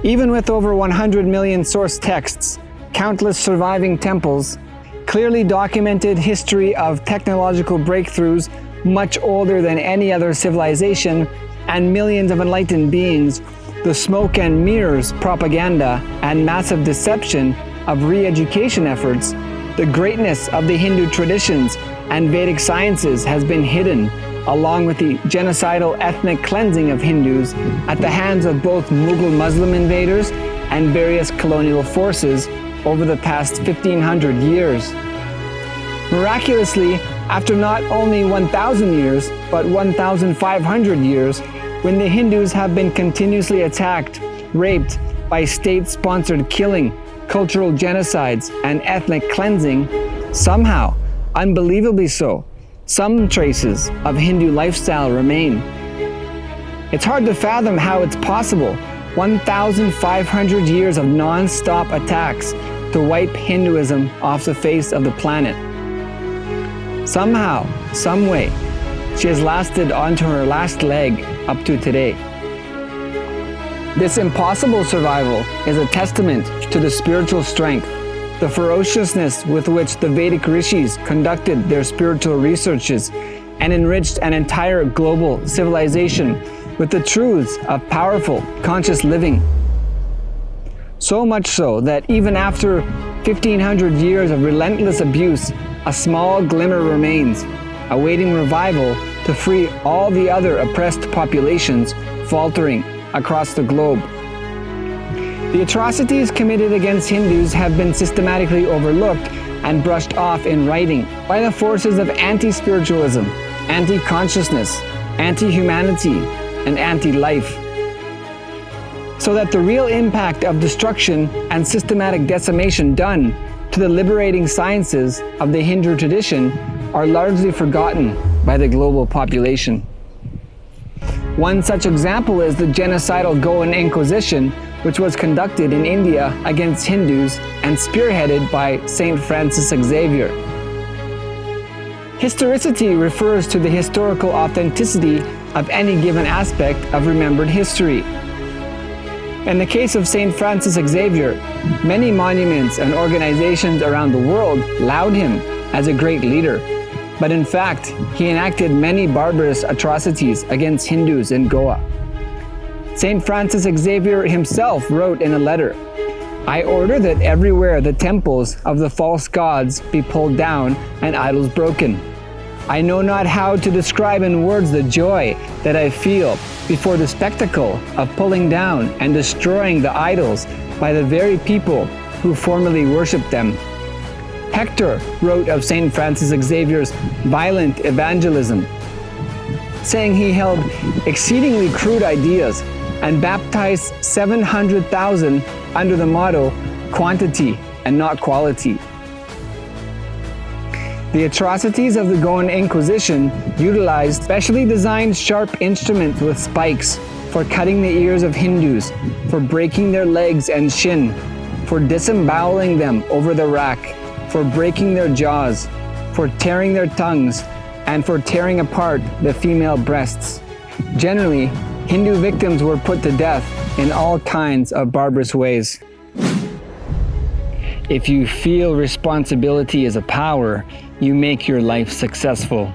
Even with over 100 million source texts, countless surviving temples, clearly documented history of technological breakthroughs much older than any other civilization, and millions of enlightened beings, the smoke and mirrors propaganda and massive deception of re-education efforts, the greatness of the Hindu traditions and Vedic sciences has been hidden, along with the genocidal ethnic cleansing of Hindus at the hands of both Mughal Muslim invaders and various colonial forces over the past 1500 years. Miraculously, after not only 1,000 years, but 1,500 years, when the Hindus have been continuously attacked, raped by state-sponsored killing, cultural genocides, and ethnic cleansing, somehow, unbelievably so, some traces of Hindu lifestyle remain. It's hard to fathom how it's possible 1,500 years of non-stop attacks to wipe Hinduism off the face of the planet. Somehow, some way, she has lasted onto her last leg up to today. This impossible survival is a testament to the spiritual strength, the ferociousness with which the Vedic rishis conducted their spiritual researches and enriched an entire global civilization with the truths of powerful, conscious living. So much so that even after 1,500 years of relentless abuse, a small glimmer remains, awaiting revival to free all the other oppressed populations faltering across the globe. The atrocities committed against Hindus have been systematically overlooked and brushed off in writing by the forces of anti-spiritualism, anti-consciousness, anti-humanity, and anti-life. So that the real impact of destruction and systematic decimation done to the liberating sciences of the Hindu tradition are largely forgotten by the global population. One such example is the genocidal Goan Inquisition, which was conducted in India against Hindus and spearheaded by Saint Francis Xavier. Historicity refers to the historical authenticity of any given aspect of remembered history. In the case of Saint Francis Xavier, many monuments and organizations around the world laud him as a great leader, but in fact, he enacted many barbarous atrocities against Hindus in Goa. Saint Francis Xavier himself wrote in a letter, "I order that everywhere the temples of the false gods be pulled down and idols broken. I know not how to describe in words the joy that I feel before the spectacle of pulling down and destroying the idols by the very people who formerly worshipped them." Hector wrote of Saint Francis Xavier's violent evangelism, saying he held exceedingly crude ideas and baptized 700,000 under the motto, quantity and not quality. The atrocities of the Goan Inquisition utilized specially designed sharp instruments with spikes for cutting the ears of Hindus, for breaking their legs and shin, for disemboweling them over the rack, for breaking their jaws, for tearing their tongues, and for tearing apart the female breasts. Generally, Hindu victims were put to death in all kinds of barbarous ways. If you feel responsibility is a power, you make your life successful.